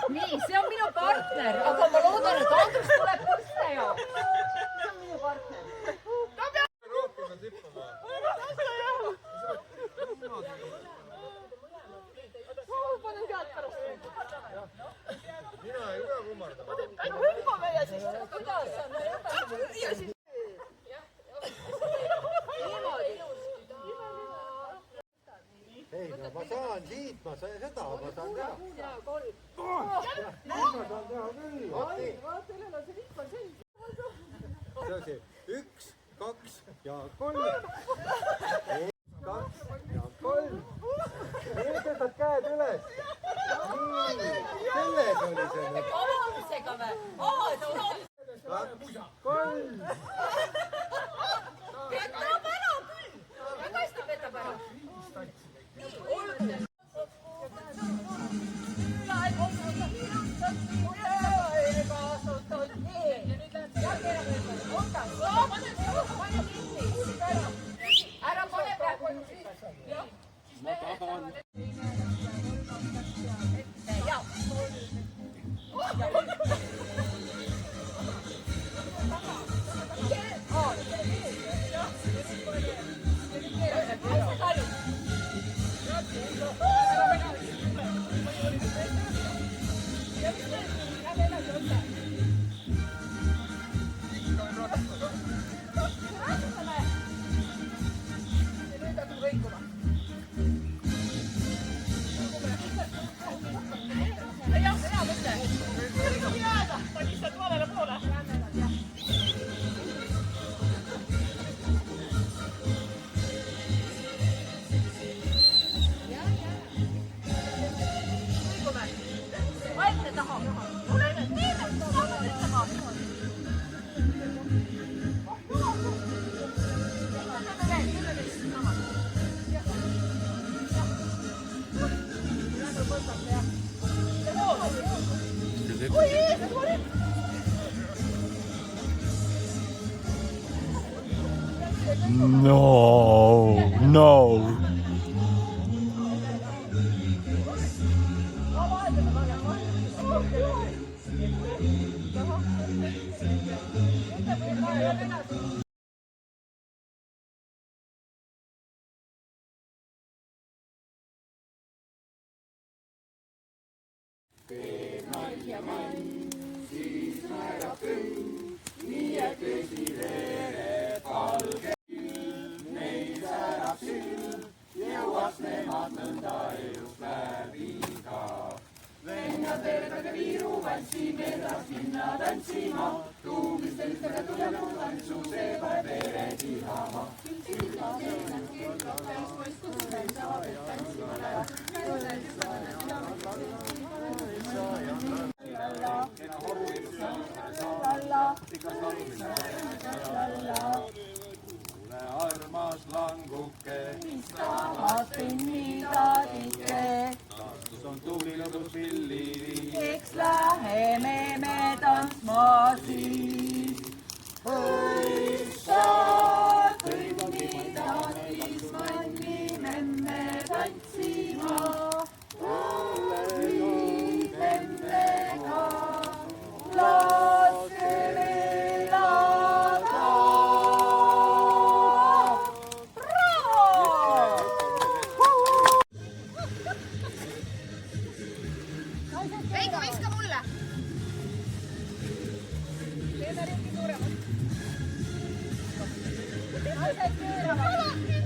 Nii, see on minu partner, aga ma loodan, et Andrus tuleb püste ja. See on minu partner. Rohkem on tippama. Panen käed pärast. Mina ei pea kummardama. Hüppame ja siis kuidas on? Ja siis. Ei, no ma saan siit, ma saan seda, ma saan teha. Ja kolm. Ma saan teha küll. Vaata, sellel on see vipp on selge. See on see 1, 2 ja 3. 2 ja 3. Nüüd tõstad käed üles. Nii, selles oli see mõte. Avamisega või? 2, 3. Petab ära küll. Väga hästi petab ära. Ära pane praegu. Ma tahan. Ja. No. Armas languke, on tubli lõbus pilli. Eks läheme me tantsma siis. Õissa kõik midagis mannime me tantsima. Liitemmega laske elada. Veigo, viska mulle. Teeme ringi suuremalt. Naised pööravad.